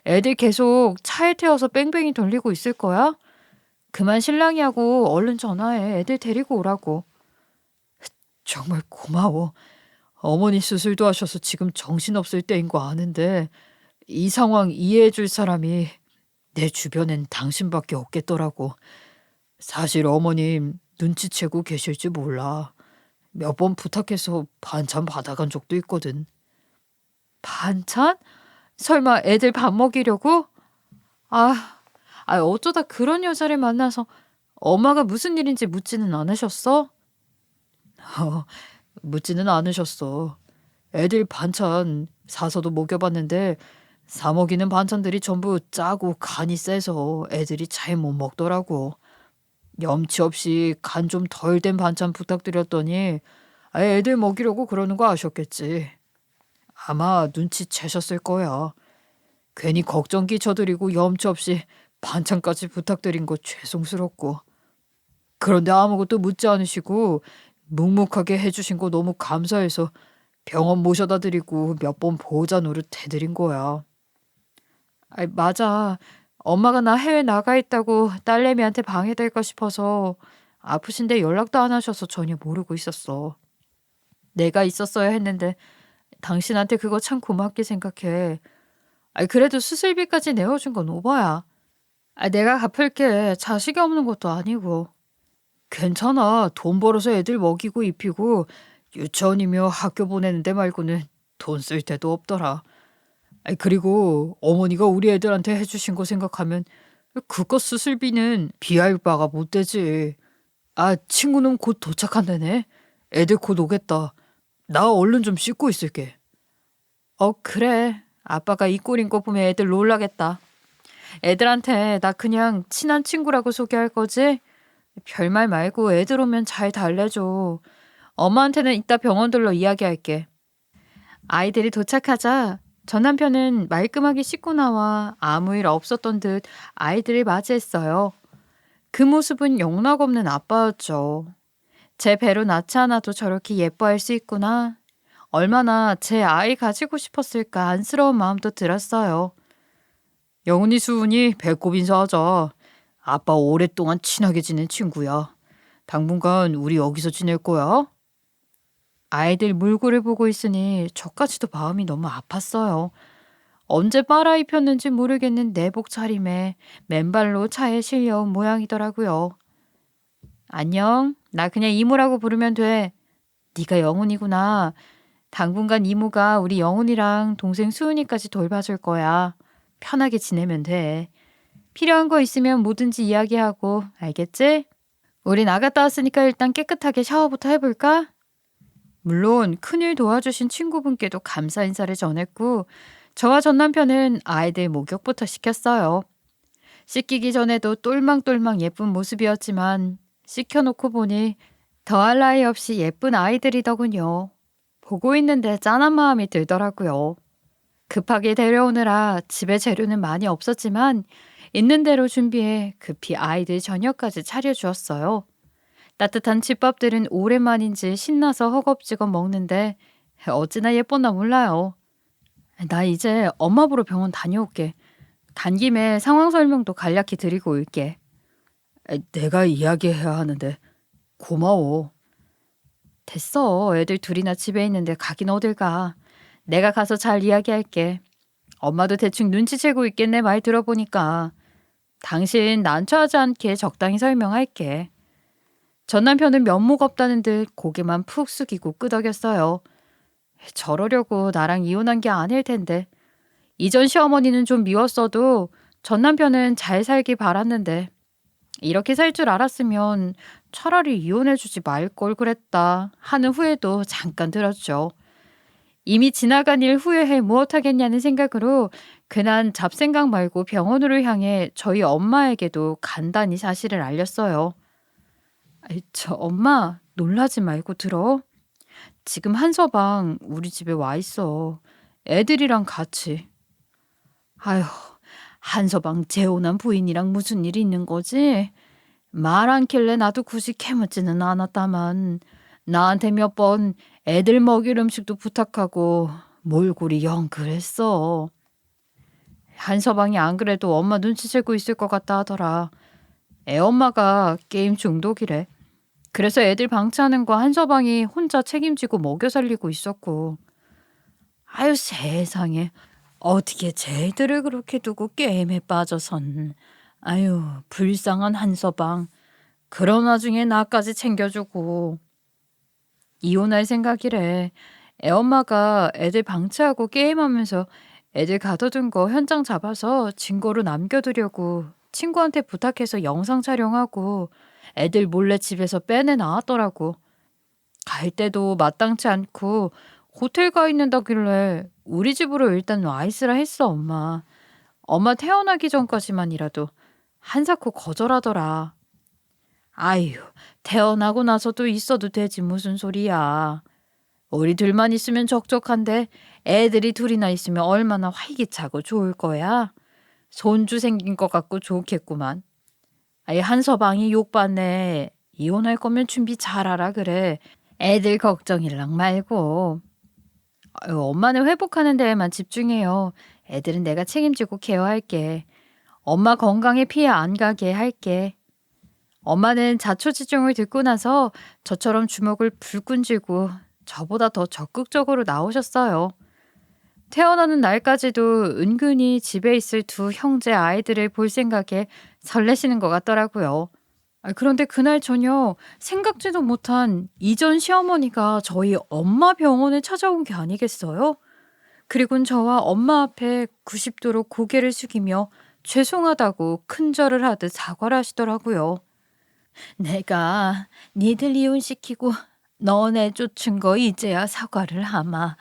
애들 계속 차에 태워서 뺑뺑이 돌리고 있을 거야? 그만 실랑이 하고 얼른 전화해. 애들 데리고 오라고. 정말 고마워. 어머니 수술도 하셔서 지금 정신없을 때인 거 아는데 이 상황 이해해 줄 사람이 내 주변엔 당신밖에 없겠더라고. 사실 어머님 눈치채고 계실지 몰라. 몇 번 부탁해서 반찬 받아간 적도 있거든. 반찬? 설마 애들 밥 먹이려고? 어쩌다 그런 여자를 만나서 엄마가 무슨 일인지 묻지는 않으셨어? 묻지는 않으셨어. 애들 반찬 사서도 먹여봤는데 사 먹이는 반찬들이 전부 짜고 간이 세서 애들이 잘 못 먹더라고. 염치 없이 간 좀 덜 된 반찬 부탁드렸더니 애들 먹이려고 그러는 거 아셨겠지. 아마 눈치채셨을 거야. 괜히 걱정 끼쳐드리고 염치 없이 반찬까지 부탁드린 거 죄송스럽고. 그런데 아무것도 묻지 않으시고 묵묵하게 해주신 거 너무 감사해서 병원 모셔다 드리고 몇 번 보호자 노릇 해드린 거야. 맞아. 엄마가 나 해외 나가 있다고 딸내미한테 방해될까 싶어서 아프신데 연락도 안 하셔서 전혀 모르고 있었어. 내가 있었어야 했는데 당신한테 그거 참 고맙게 생각해. 그래도 수술비까지 내어준 건 오바야. 내가 갚을게. 자식이 없는 것도 아니고. 괜찮아. 돈 벌어서 애들 먹이고 입히고 유치원이며 학교 보내는 데 말고는 돈 쓸 데도 없더라. 그리고 어머니가 우리 애들한테 해주신 거 생각하면 그것 수술비는 비할 바가 못 되지. 친구는 곧 도착한다네. 애들 곧 오겠다. 나 얼른 좀 씻고 있을게. 그래. 아빠가 이 꼴인 거 보면 애들 놀라겠다. 애들한테 나 그냥 친한 친구라고 소개할 거지? 별말 말고 애들 오면 잘 달래줘. 엄마한테는 이따 병원 들러 이야기할게. 아이들이 도착하자 전 남편은 말끔하게 씻고 나와 아무 일 없었던 듯 아이들을 맞이했어요. 그 모습은 영락없는 아빠였죠. 제 배로 낳지 않아도 저렇게 예뻐할 수 있구나. 얼마나 제 아이 가지고 싶었을까 안쓰러운 마음도 들었어요. 영훈이 수훈이 배꼽 인사하자. 아빠 오랫동안 친하게 지낸 친구야. 당분간 우리 여기서 지낼 거야. 아이들 몰골을 보고 있으니 저까지도 마음이 너무 아팠어요. 언제 빨아입혔는지 모르겠는 내복 차림에 맨발로 차에 실려온 모양이더라고요. 안녕. 나 그냥 이모라고 부르면 돼. 네가 영훈이구나. 당분간 이모가 우리 영훈이랑 동생 수은이까지 돌봐줄 거야. 편하게 지내면 돼. 필요한 거 있으면 뭐든지 이야기하고, 알겠지? 우리 나갔다 왔으니까 일단 깨끗하게 샤워부터 해볼까? 물론 큰일 도와주신 친구분께도 감사 인사를 전했고, 저와 전 남편은 아이들 목욕부터 시켰어요. 씻기기 전에도 똘망똘망 예쁜 모습이었지만 씻겨놓고 보니 더할 나위 없이 예쁜 아이들이더군요. 보고 있는데 짠한 마음이 들더라고요. 급하게 데려오느라 집에 재료는 많이 없었지만 있는 대로 준비해 급히 아이들 저녁까지 차려주었어요. 따뜻한 집밥들은 오랜만인지 신나서 허겁지겁 먹는데 어찌나 예뻤나 몰라요. 나 이제 엄마 보러 병원 다녀올게. 간 김에 상황 설명도 간략히 드리고 올게. 내가 이야기해야 하는데 고마워. 됐어. 애들 둘이나 집에 있는데 가긴 어딜 가. 내가 가서 잘 이야기할게. 엄마도 대충 눈치채고 있겠네 말 들어보니까. 당신 난처하지 않게 적당히 설명할게. 전 남편은 면목 없다는 듯 고개만 푹 숙이고 끄덕였어요. 저러려고 나랑 이혼한 게 아닐 텐데. 이전 시어머니는 좀 미웠어도 전 남편은 잘 살길 바랐는데 이렇게 살 줄 알았으면 차라리 이혼해주지 말 걸 그랬다 하는 후회도 잠깐 들었죠. 이미 지나간 일 후회해 무엇하겠냐는 생각으로 괜한 잡생각 말고 병원으로 향해 저희 엄마에게도 간단히 사실을 알렸어요. 저 엄마 놀라지 말고 들어. 지금 한서방 우리 집에 와 있어. 애들이랑 같이. 아휴, 한서방 재혼한 부인이랑 무슨 일이 있는 거지? 말 않길래 나도 굳이 캐묻지는 않았다만 나한테 몇 번 애들 먹일 음식도 부탁하고 몰골이 영 그랬어. 한서방이 안 그래도 엄마 눈치채고 있을 것 같다 하더라. 애엄마가 게임 중독이래. 그래서 애들 방치하는 거 한서방이 혼자 책임지고 먹여 살리고 있었고. 아유 세상에. 어떻게 쟤들을 그렇게 두고 게임에 빠져선. 아유 불쌍한 한서방. 그런 와중에 나까지 챙겨주고. 이혼할 생각이래. 애엄마가 애들 방치하고 게임하면서 애들 가둬둔 거 현장 잡아서 증거로 남겨두려고 친구한테 부탁해서 영상 촬영하고 애들 몰래 집에서 빼내 나왔더라고. 갈 때도 마땅치 않고 호텔 가 있는다길래 우리 집으로 일단 와 있으라 했어 엄마. 엄마 태어나기 전까지만이라도 한사코 거절하더라. 아유, 태어나고 나서도 있어도 되지 무슨 소리야. 우리 둘만 있으면 적적한데 애들이 둘이나 있으면 얼마나 활기차고 좋을 거야. 손주 생긴 것 같고 좋겠구만. 아예 한서방이 욕받네. 이혼할 거면 준비 잘하라 그래. 애들 걱정일랑 말고. 아유, 엄마는 회복하는 데에만 집중해요. 애들은 내가 책임지고 케어할게. 엄마 건강에 피해 안 가게 할게. 엄마는 자초지종을 듣고 나서 저처럼 주먹을 불끈 쥐고 저보다 더 적극적으로 나오셨어요. 태어나는 날까지도 은근히 집에 있을 두 형제 아이들을 볼 생각에 설레시는 것 같더라고요. 그런데 그날 저녁 생각지도 못한 이전 시어머니가 저희 엄마 병원에 찾아온 게 아니겠어요? 그리고는 저와 엄마 앞에 90도로 고개를 숙이며 죄송하다고 큰절을 하듯 사과를 하시더라고요. 내가 니들 이혼시키고 너네 쫓은 거 이제야 사과를 하마.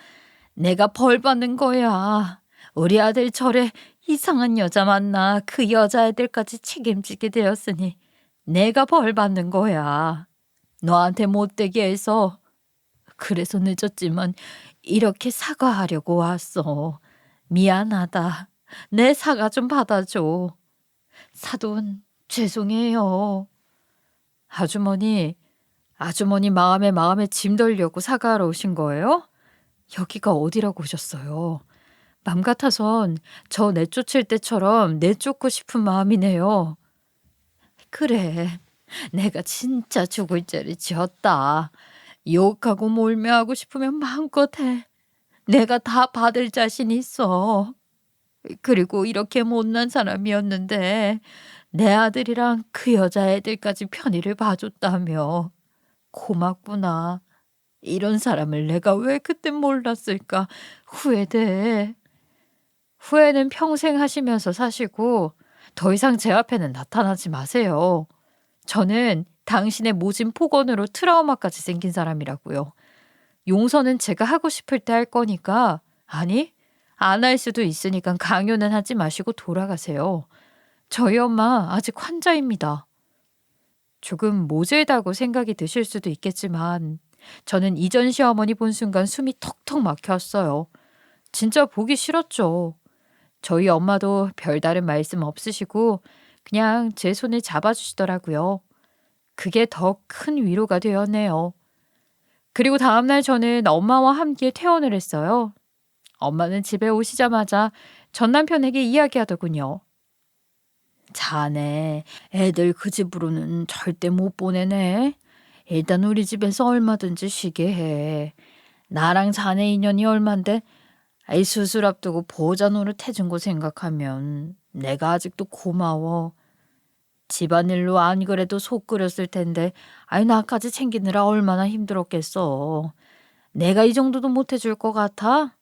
내가 벌 받는 거야. 우리 아들 절에 이상한 여자 만나 그 여자애들까지 책임지게 되었으니 내가 벌 받는 거야. 너한테 못되게 해서. 그래서 늦었지만 이렇게 사과하려고 왔어. 미안하다. 내 사과 좀 받아줘. 사돈 죄송해요. 아주머니 마음에 짐 덜려고 사과하러 오신 거예요? 여기가 어디라고 오셨어요? 맘 같아선 저 내쫓을 때처럼 내쫓고 싶은 마음이네요. 그래, 내가 진짜 죽을 죄를 지었다. 욕하고 몰매하고 싶으면 마음껏 해. 내가 다 받을 자신 있어. 그리고 이렇게 못난 사람이었는데 내 아들이랑 그 여자애들까지 편의를 봐줬다며. 고맙구나. 이런 사람을 내가 왜 그때 몰랐을까 후회돼. 후회는 평생 하시면서 사시고 더 이상 제 앞에는 나타나지 마세요. 저는 당신의 모진 폭언으로 트라우마까지 생긴 사람이라고요. 용서는 제가 하고 싶을 때 할 거니까, 아니, 안 할 수도 있으니까 강요는 하지 마시고 돌아가세요. 저희 엄마 아직 환자입니다. 조금 모질다고 생각이 드실 수도 있겠지만 저는 이전 시어머니 본 순간 숨이 턱턱 막혔어요. 진짜 보기 싫었죠. 저희 엄마도 별다른 말씀 없으시고 그냥 제 손을 잡아주시더라고요. 그게 더 큰 위로가 되었네요. 그리고 다음날 저는 엄마와 함께 퇴원을 했어요. 엄마는 집에 오시자마자 전 남편에게 이야기하더군요. 자네, 애들 그 집으로는 절대 못 보내네. 일단 우리 집에서 얼마든지 쉬게 해. 나랑 자네 인연이 얼만데 이 수술 앞두고 보호자 노릇 해준 거 생각하면 내가 아직도 고마워. 집안일로 안 그래도 속 끓였을 텐데 나까지 챙기느라 얼마나 힘들었겠어. 내가 이 정도도 못 해줄 것 같아?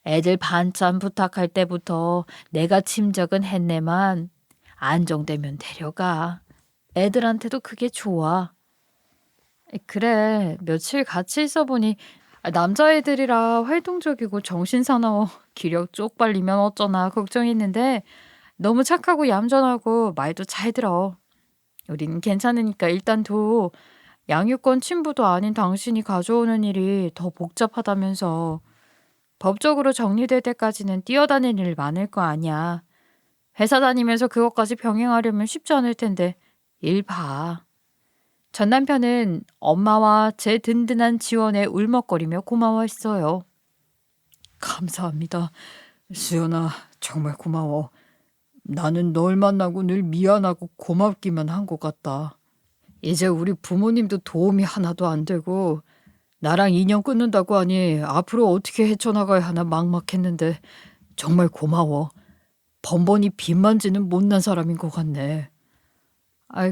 애들 반찬 부탁할 때부터 내가 짐작은 했네만 안정되면 데려가. 애들한테도 그게 좋아. 그래, 며칠 같이 있어 보니 남자애들이라 활동적이고 정신사나워 기력 쪽팔리면 어쩌나 걱정했는데 너무 착하고 얌전하고 말도 잘 들어. 우린 괜찮으니까 일단 둬. 양육권 친부도 아닌 당신이 가져오는 일이 더 복잡하다면서. 법적으로 정리될 때까지는 뛰어다닐 일 많을 거 아니야. 회사 다니면서 그것까지 병행하려면 쉽지 않을 텐데 일 봐. 전 남편은 엄마와 제 든든한 지원에 울먹거리며 고마워했어요. 감사합니다. 수연아, 정말 고마워. 나는 널 만나고 늘 미안하고 고맙기만 한 것 같다. 이제 우리 부모님도 도움이 하나도 안 되고 나랑 인연 끊는다고 하니 앞으로 어떻게 헤쳐나가야 하나 막막했는데 정말 고마워. 번번이 빚만 지는 못난 사람인 것 같네.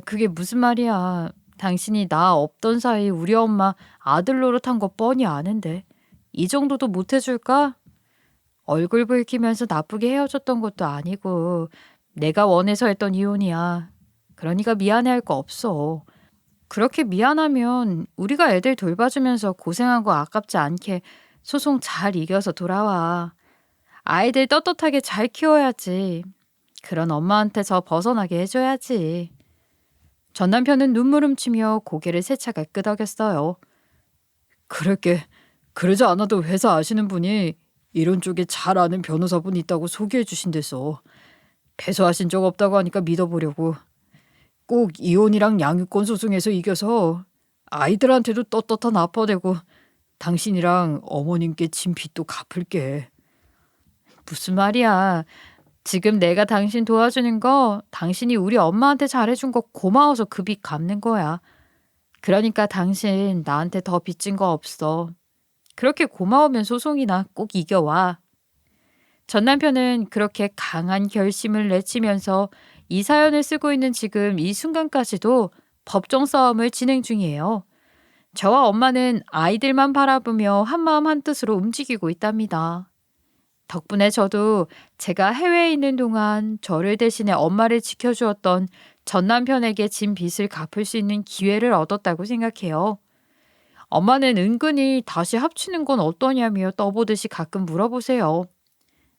그게 무슨 말이야. 당신이 나 없던 사이 우리 엄마 아들 노릇한 거 뻔히 아는데 이 정도도 못 해줄까? 얼굴 붉히면서 나쁘게 헤어졌던 것도 아니고 내가 원해서 했던 이혼이야. 그러니까 미안해할 거 없어. 그렇게 미안하면 우리가 애들 돌봐주면서 고생한 거 아깝지 않게 소송 잘 이겨서 돌아와. 아이들 떳떳하게 잘 키워야지. 그런 엄마한테서 벗어나게 해줘야지. 전 남편은 눈물 훔치며 고개를 세차게 끄덕였어요. 그럴게. 그러지 않아도 회사 아시는 분이 이런 쪽에 잘 아는 변호사분 있다고 소개해 주신댔어. 패소하신 적 없다고 하니까 믿어보려고. 꼭 이혼이랑 양육권 소송에서 이겨서 아이들한테도 떳떳한 아빠 되고 당신이랑 어머님께 진 빚도 갚을게. 무슨 말이야. 지금 내가 당신 도와주는 거 당신이 우리 엄마한테 잘해준 거 고마워서 그 빚 갚는 거야. 그러니까 당신 나한테 더 빚진 거 없어. 그렇게 고마우면 소송이나 꼭 이겨와. 전 남편은 그렇게 강한 결심을 내치면서 이 사연을 쓰고 있는 지금 이 순간까지도 법정 싸움을 진행 중이에요. 저와 엄마는 아이들만 바라보며 한마음 한뜻으로 움직이고 있답니다. 덕분에 저도 제가 해외에 있는 동안 저를 대신해 엄마를 지켜주었던 전 남편에게 진 빚을 갚을 수 있는 기회를 얻었다고 생각해요. 엄마는 은근히 다시 합치는 건 어떠냐며 떠보듯이 가끔 물어보세요.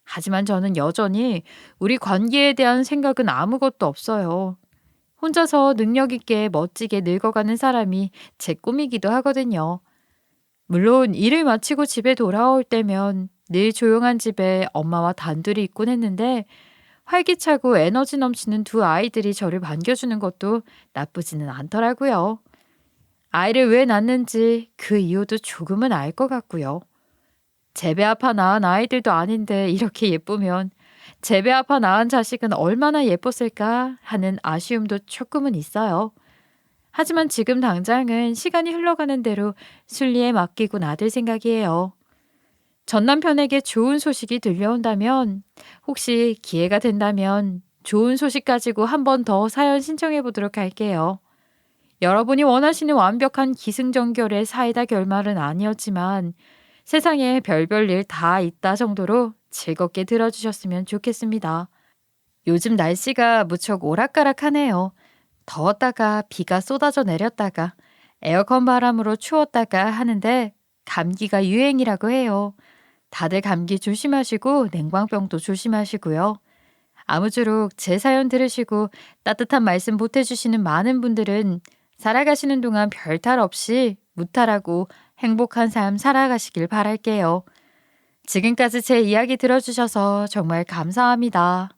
하지만 저는 여전히 우리 관계에 대한 생각은 아무것도 없어요. 혼자서 능력 있게 멋지게 늙어가는 사람이 제 꿈이기도 하거든요. 물론 일을 마치고 집에 돌아올 때면 늘 조용한 집에 엄마와 단둘이 있곤 했는데 활기차고 에너지 넘치는 두 아이들이 저를 반겨주는 것도 나쁘지는 않더라고요. 아이를 왜 낳는지 그 이유도 조금은 알 것 같고요. 제배 아파 낳은 아이들도 아닌데 이렇게 예쁘면 제배 아파 낳은 자식은 얼마나 예뻤을까 하는 아쉬움도 조금은 있어요. 하지만 지금 당장은 시간이 흘러가는 대로 순리에 맡기고 놔둘 생각이에요. 전 남편에게 좋은 소식이 들려온다면 혹시 기회가 된다면 좋은 소식 가지고 한 번 더 사연 신청해 보도록 할게요. 여러분이 원하시는 완벽한 기승전결의 사이다 결말은 아니었지만 세상에 별별 일 다 있다 정도로 즐겁게 들어주셨으면 좋겠습니다. 요즘 날씨가 무척 오락가락하네요. 더웠다가 비가 쏟아져 내렸다가 에어컨 바람으로 추웠다가 하는데 감기가 유행이라고 해요. 다들 감기 조심하시고 냉방병도 조심하시고요. 아무쪼록 제 사연 들으시고 따뜻한 말씀 보태주시는 많은 분들은 살아가시는 동안 별탈 없이 무탈하고 행복한 삶 살아가시길 바랄게요. 지금까지 제 이야기 들어주셔서 정말 감사합니다.